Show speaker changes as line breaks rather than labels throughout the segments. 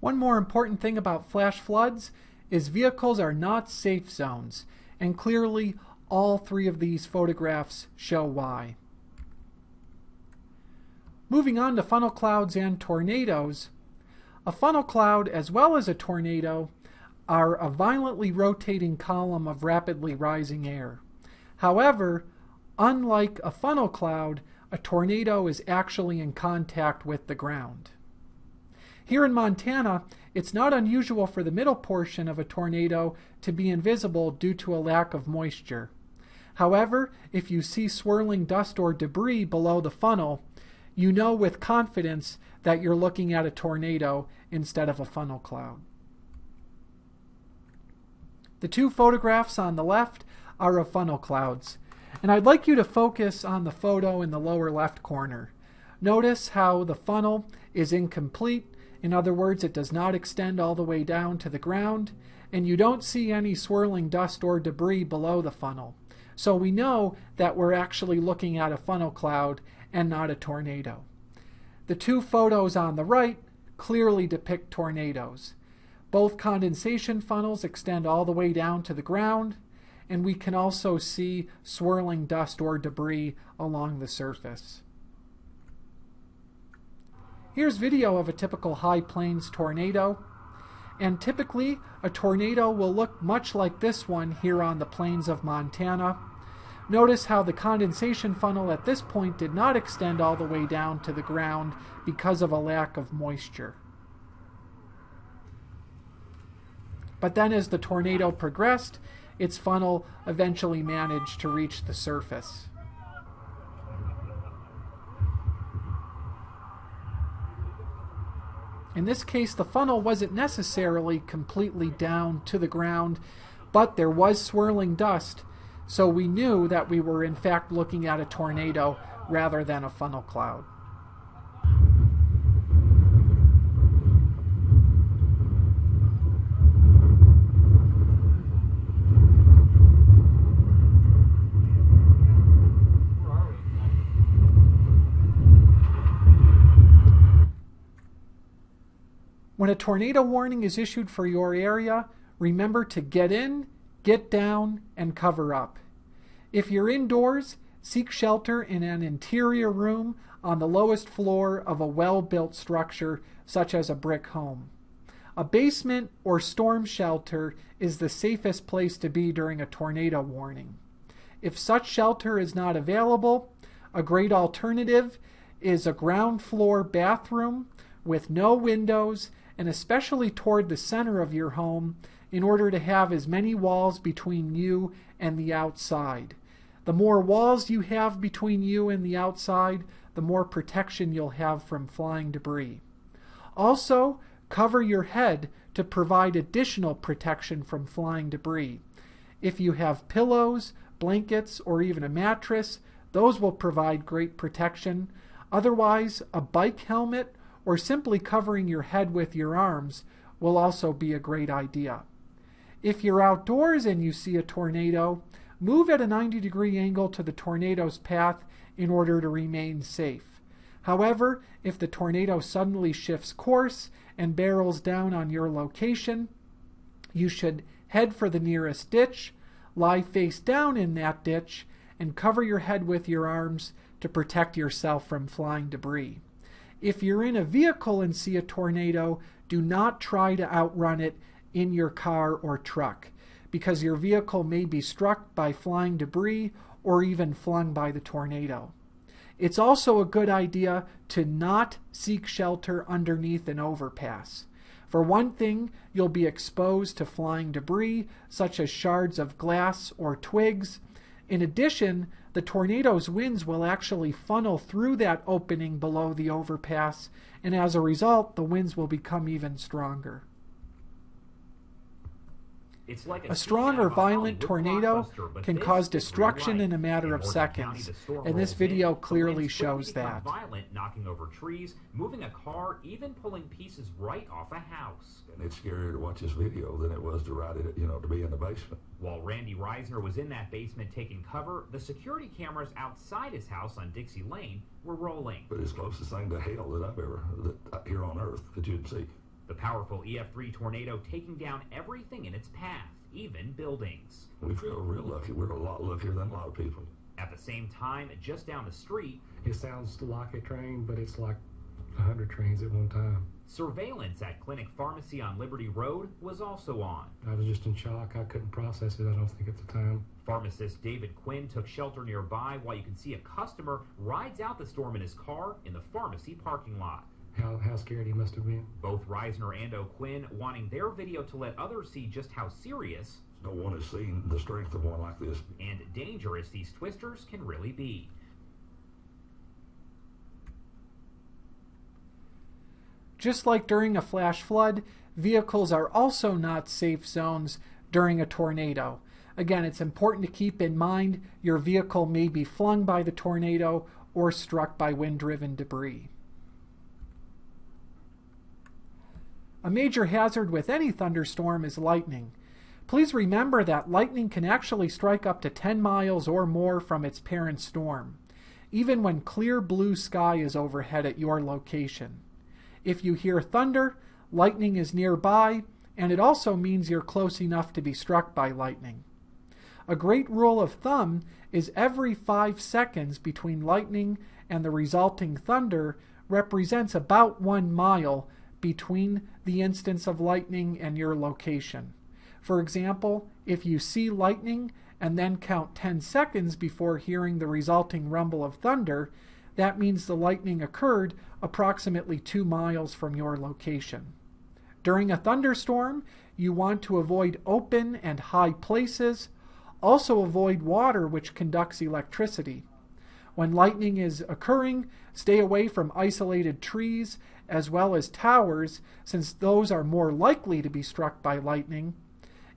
One more important thing about flash floods is vehicles are not safe zones, and clearly all three of these photographs show why. Moving on to funnel clouds and tornadoes, a funnel cloud as well as a tornado are a violently rotating column of rapidly rising air. However, unlike a funnel cloud, a tornado is actually in contact with the ground. Here in Montana, it's not unusual for the middle portion of a tornado to be invisible due to a lack of moisture. However, if you see swirling dust or debris below the funnel, you know with confidence that you're looking at a tornado instead of a funnel cloud. The two photographs on the left are of funnel clouds, and I'd like you to focus on the photo in the lower left corner. Notice how the funnel is incomplete. In other words, it does not extend all the way down to the ground, and you don't see any swirling dust or debris below the funnel. So we know that we're actually looking at a funnel cloud and not a tornado. The two photos on the right clearly depict tornadoes. Both condensation funnels extend all the way down to the ground, and we can also see swirling dust or debris along the surface. Here's video of a typical high plains tornado, and typically a tornado will look much like this one here on the plains of Montana. Notice how the condensation funnel at this point did not extend all the way down to the ground because of a lack of moisture. But then as the tornado progressed, its funnel eventually managed to reach the surface. In this case, the funnel wasn't necessarily completely down to the ground, but there was swirling dust, so we knew that we were in fact looking at a tornado rather than a funnel cloud. When a tornado warning is issued for your area, remember to get in, get down, and cover up. If you're indoors, seek shelter in an interior room on the lowest floor of a well-built structure, such as a brick home. A basement or storm shelter is the safest place to be during a tornado warning. If such shelter is not available, a great alternative is a ground floor bathroom with no windows, and especially toward the center of your home, in order to have as many walls between you and the outside. The more walls you have between you and the outside, the more protection you'll have from flying debris. Also, cover your head to provide additional protection from flying debris. If you have pillows, blankets, or even a mattress, those will provide great protection. Otherwise, a bike helmet or simply covering your head with your arms will also be a great idea. If you're outdoors and you see a tornado, move at a 90-degree angle to the tornado's path in order to remain safe. However, if the tornado suddenly shifts course and barrels down on your location, you should head for the nearest ditch, lie face down in that ditch, and cover your head with your arms to protect yourself from flying debris. If you're in a vehicle and see a tornado, do not try to outrun it in your car or truck, because your vehicle may be struck by flying debris or even flung by the tornado. It's also a good idea to not seek shelter underneath an overpass. For one thing, you'll be exposed to flying debris, such as shards of glass or twigs. In addition, the tornado's winds will actually funnel through that opening below the overpass, and as a result, the winds will become even stronger.
It's like
a strong or violent tornado can cause destruction in a matter of seconds, and this video clearly shows that.
Violent, knocking over trees, moving a car, even pulling pieces right off a house.
And it's scarier to watch this video than it was to ride it, to be in the basement.
While Randy Reisner was in that basement taking cover, the security cameras outside his house on Dixie Lane were rolling.
But it's the closest thing to hell that I've ever, here on Earth, that you'd see.
The powerful EF3 tornado taking down everything in its path, even buildings.
We feel real lucky. We're a lot luckier than a lot of people.
At the same time, just down the street,
it sounds like a train, but it's like 100 trains at one time.
Surveillance at Clinic Pharmacy on Liberty Road was also on.
I was just in shock. I couldn't process it, I don't think, at the time.
Pharmacist David Quinn took shelter nearby while you can see a customer rides out the storm in his car in the pharmacy parking lot.
How scared he must have been.
Both Reisner and O'Quinn wanting their video to let others see just how serious
no one has seen the strength of one like this
and dangerous these twisters can really be.
Just like during a flash flood, vehicles are also not safe zones during a tornado. Again, it's important to keep in mind your vehicle may be flung by the tornado or struck by wind-driven debris. A major hazard with any thunderstorm is lightning. Please remember that lightning can actually strike up to 10 miles or more from its parent storm, even when clear blue sky is overhead at your location. If you hear thunder, lightning is nearby, and it also means you're close enough to be struck by lightning. A great rule of thumb is every 5 seconds between lightning and the resulting thunder represents about 1 mile between the instance of lightning and your location. For example, if you see lightning and then count 10 seconds before hearing the resulting rumble of thunder, that means the lightning occurred approximately 2 miles from your location. During a thunderstorm, you want to avoid open and high places. Also avoid water which conducts electricity. When lightning is occurring, stay away from isolated trees as well as towers, since those are more likely to be struck by lightning.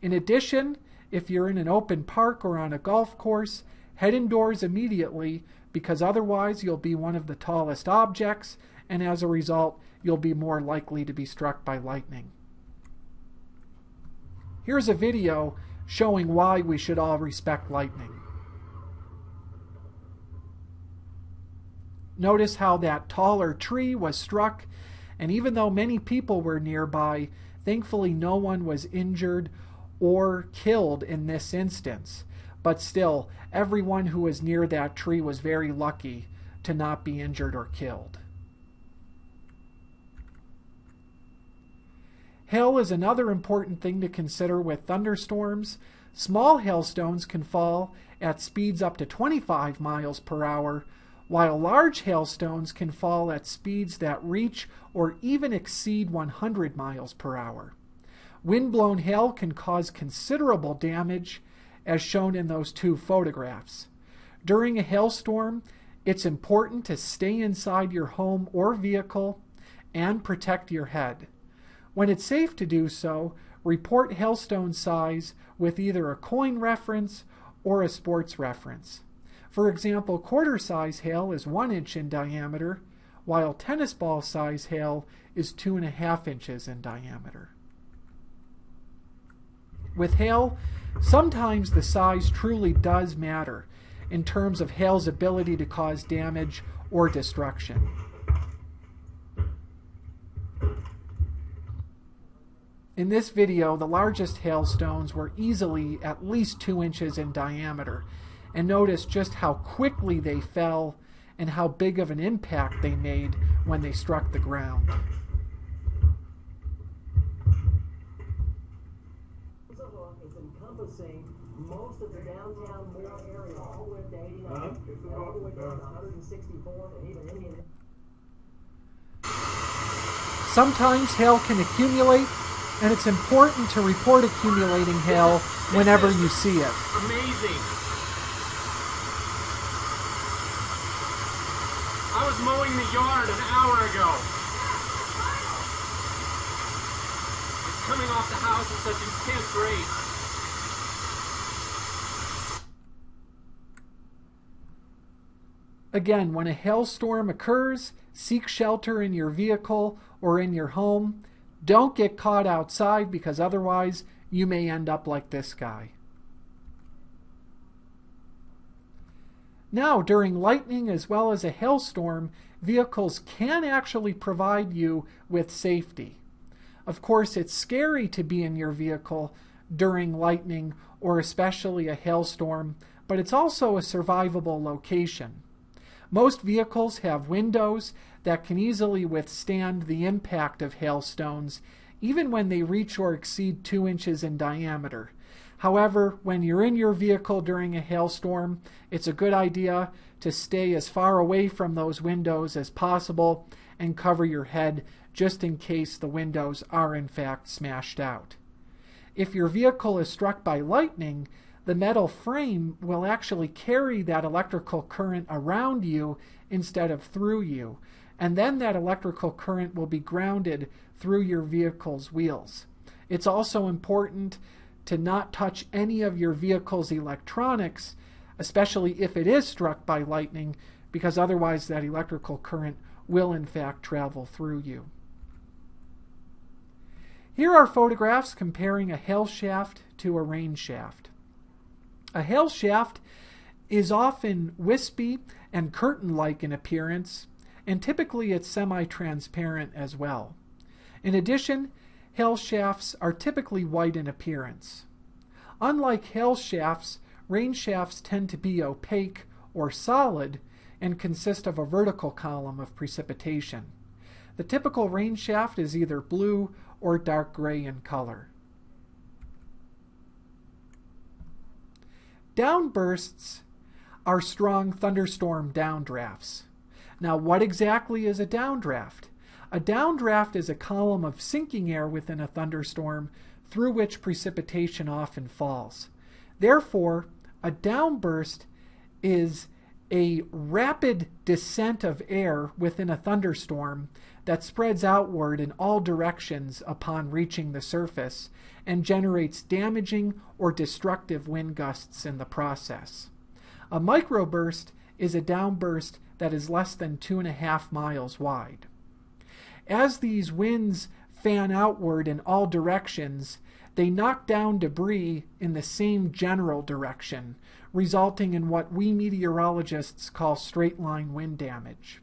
In addition, if you're in an open park or on a golf course, head indoors immediately, because otherwise you'll be one of the tallest objects, and as a result, you'll be more likely to be struck by lightning. Here's a video showing why we should all respect lightning. Notice how that taller tree was struck, and even though many people were nearby, thankfully no one was injured or killed in this instance. But still, everyone who was near that tree was very lucky to not be injured or killed. Hail is another important thing to consider with thunderstorms. Small hailstones can fall at speeds up to 25 miles per hour, while large hailstones can fall at speeds that reach or even exceed 100 miles per hour. Wind-blown hail can cause considerable damage, as shown in those 2 photographs. During a hailstorm, it's important to stay inside your home or vehicle and protect your head. When it's safe to do so, report hailstone size with either a coin reference or a sports reference. For example, quarter-size hail is 1 inch in diameter, while tennis ball size hail is 2.5 inches in diameter. With hail, sometimes the size truly does matter in terms of hail's ability to cause damage or destruction. In this video, the largest hailstones were easily at least 2 inches in diameter, and notice just how quickly they fell and how big of an impact they made when they struck the ground.
It's encompassing most of the downtown Moore area, all the way up to 89, and all the way down to 164, and even Indian.
Sometimes hail can accumulate, and it's important to report accumulating hail whenever you see it.
Amazing. I was mowing the yard an hour ago. It's coming off the house at such intense rate.
Again, when a hailstorm occurs, seek shelter in your vehicle or in your home. Don't get caught outside, because otherwise you may end up like this guy. Now, during lightning as well as a hailstorm, vehicles can actually provide you with safety. Of course, it's scary to be in your vehicle during lightning or especially a hailstorm, but it's also a survivable location. Most vehicles have windows that can easily withstand the impact of hailstones, even when they reach or exceed 2 inches in diameter. However, when you're in your vehicle during a hailstorm, it's a good idea to stay as far away from those windows as possible and cover your head just in case the windows are in fact smashed out. If your vehicle is struck by lightning, the metal frame will actually carry that electrical current around you instead of through you, and then that electrical current will be grounded through your vehicle's wheels. It's also important to not touch any of your vehicle's electronics, especially if it is struck by lightning, because otherwise that electrical current will in fact travel through you. Here are photographs comparing a hail shaft to a rain shaft. A hail shaft is often wispy and curtain-like in appearance, and typically it's semi-transparent as well. In addition, hail shafts are typically white in appearance. Unlike hail shafts, rain shafts tend to be opaque or solid and consist of a vertical column of precipitation. The typical rain shaft is either blue or dark gray in color. Downbursts are strong thunderstorm downdrafts. Now, what exactly is a downdraft? A downdraft is a column of sinking air within a thunderstorm through which precipitation often falls. Therefore, a downburst is a rapid descent of air within a thunderstorm that spreads outward in all directions upon reaching the surface and generates damaging or destructive wind gusts in the process. A microburst is a downburst that is less than 2.5 miles wide. As these winds fan outward in all directions, they knock down debris in the same general direction, resulting in what we meteorologists call straight-line wind damage.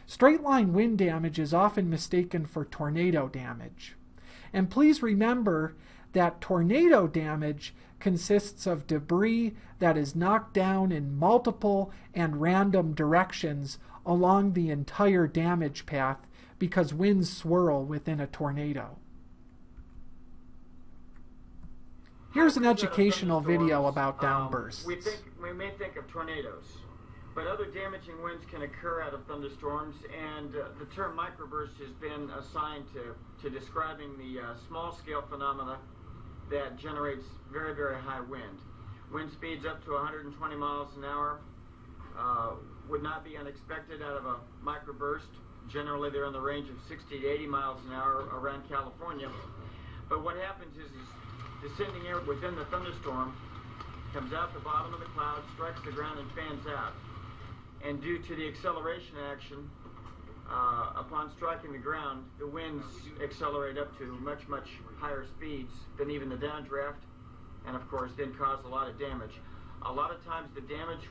Straight-line wind damage is often mistaken for tornado damage. And please remember that tornado damage consists of debris that is knocked down in multiple and random directions along the entire damage path because winds swirl within a tornado. Here's an educational video about downbursts.
We may think of tornadoes, but other damaging winds can occur out of thunderstorms, and the term microburst has been assigned to describing the small-scale phenomena that generates very, very high wind. Wind speeds up to 120 miles an hour would not be unexpected out of a microburst. Generally, they're in the range of 60 to 80 miles an hour around California. But what happens is descending air within the thunderstorm comes out the bottom of the cloud, strikes the ground, and fans out. And due to the acceleration action, upon striking the ground, the winds accelerate up to much, much higher speeds than even the downdraft, and of course then cause a lot of damage. A lot of times the damage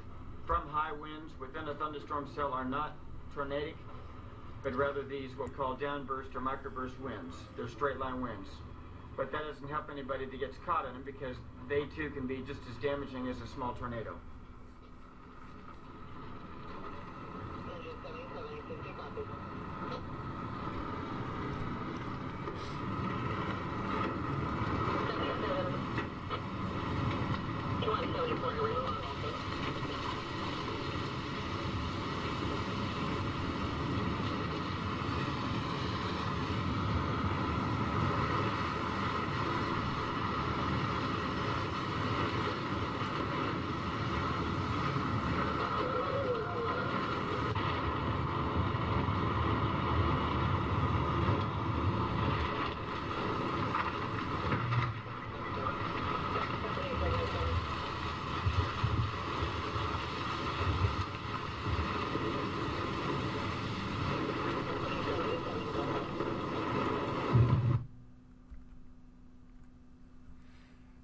from high winds within a thunderstorm cell are not tornadic, but rather these what we call downburst or microburst winds. They're straight line winds. But that doesn't help anybody that gets caught in them because they too can be just as damaging as a small tornado.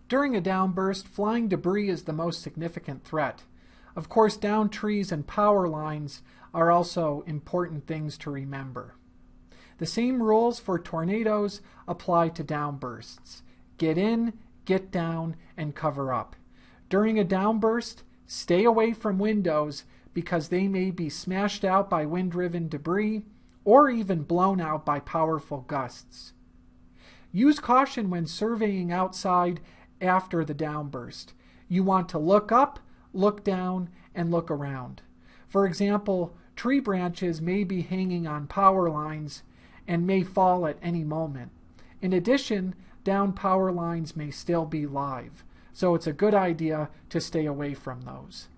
During a downburst, flying debris is the most significant threat. Of course, downed trees and power lines are also important things to remember. The same rules for tornadoes apply to downbursts. Get in, get down, and cover up. During a downburst, stay away from windows because they may be smashed out by wind-driven debris or even blown out by powerful gusts. Use caution when surveying outside after the downburst. You want to look up, look down, and look around. For example, tree branches may be hanging on power lines and may fall at any moment. In addition, down power lines may still be live, so it's a good idea to stay away from those.